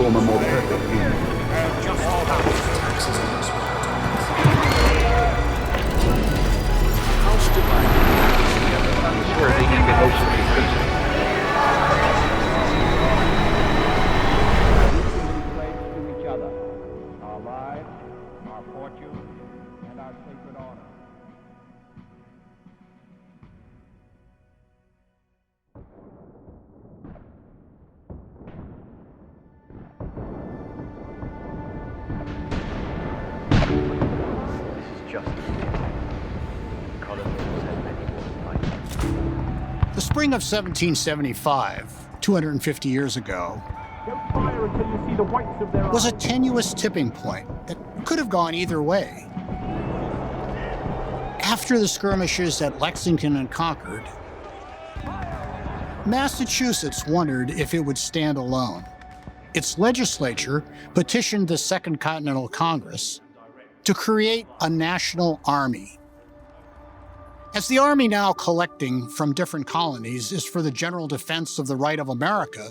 form a more perfect union. I'm sure they can get also increasing. To each other, our lives, our fortune, and our sacred honor. The spring of 1775, 250 years ago, was a tenuous tipping point that could have gone either way. After the skirmishes at Lexington and Concord, Massachusetts wondered if it would stand alone. Its legislature petitioned the Second Continental Congress to create a national army. As the army now collecting from different colonies is for the general defense of the right of America,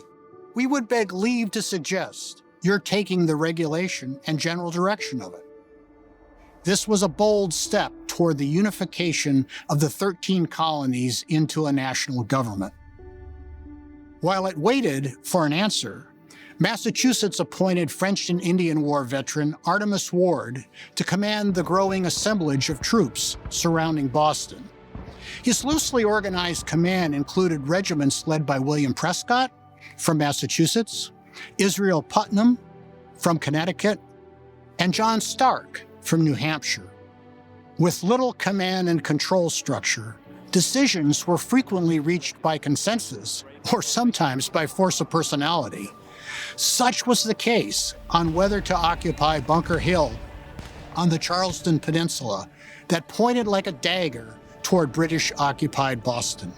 we would beg leave to suggest you're taking the regulation and general direction of it. This was a bold step toward the unification of the 13 colonies into a national government. While it waited for an answer, Massachusetts appointed French and Indian War veteran Artemus Ward to command the growing assemblage of troops surrounding Boston. His loosely organized command included regiments led by William Prescott from Massachusetts, Israel Putnam from Connecticut, and John Stark from New Hampshire. With little command and control structure, decisions were frequently reached by consensus, or sometimes by force of personality. Such was the case on whether to occupy Bunker Hill on the Charleston Peninsula that pointed like a dagger toward British-occupied Boston.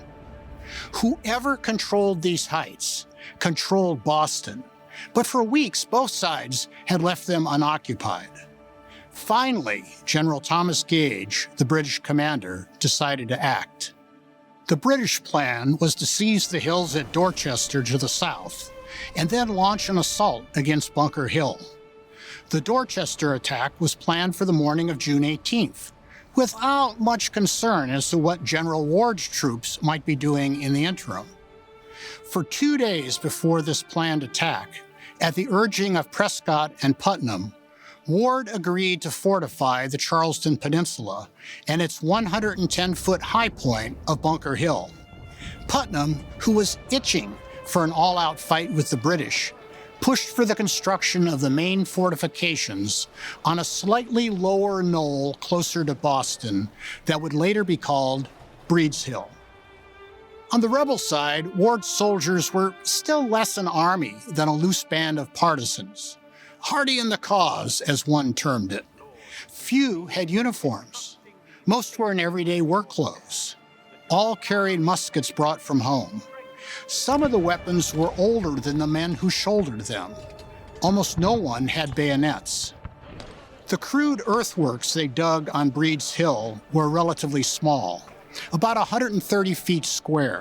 Whoever controlled these heights controlled Boston, but for weeks both sides had left them unoccupied. Finally, General Thomas Gage, the British commander, decided to act. The British plan was to seize the hills at Dorchester to the south, and then launch an assault against Bunker Hill. The Dorchester attack was planned for the morning of June 18th, without much concern as to what General Ward's troops might be doing in the interim. For 2 days before this planned attack, at the urging of Prescott and Putnam, Ward agreed to fortify the Charleston Peninsula and its 110-foot high point of Bunker Hill. Putnam, who was itching for an all-out fight with the British, pushed for the construction of the main fortifications on a slightly lower knoll closer to Boston that would later be called Breed's Hill. On the rebel side, Ward's soldiers were still less an army than a loose band of partisans, hardy in the cause, as one termed it. Few had uniforms. Most were in everyday work clothes. All carried muskets brought from home. Some of the weapons were older than the men who shouldered them. Almost no one had bayonets. The crude earthworks they dug on Breed's Hill were relatively small, about 130 feet square.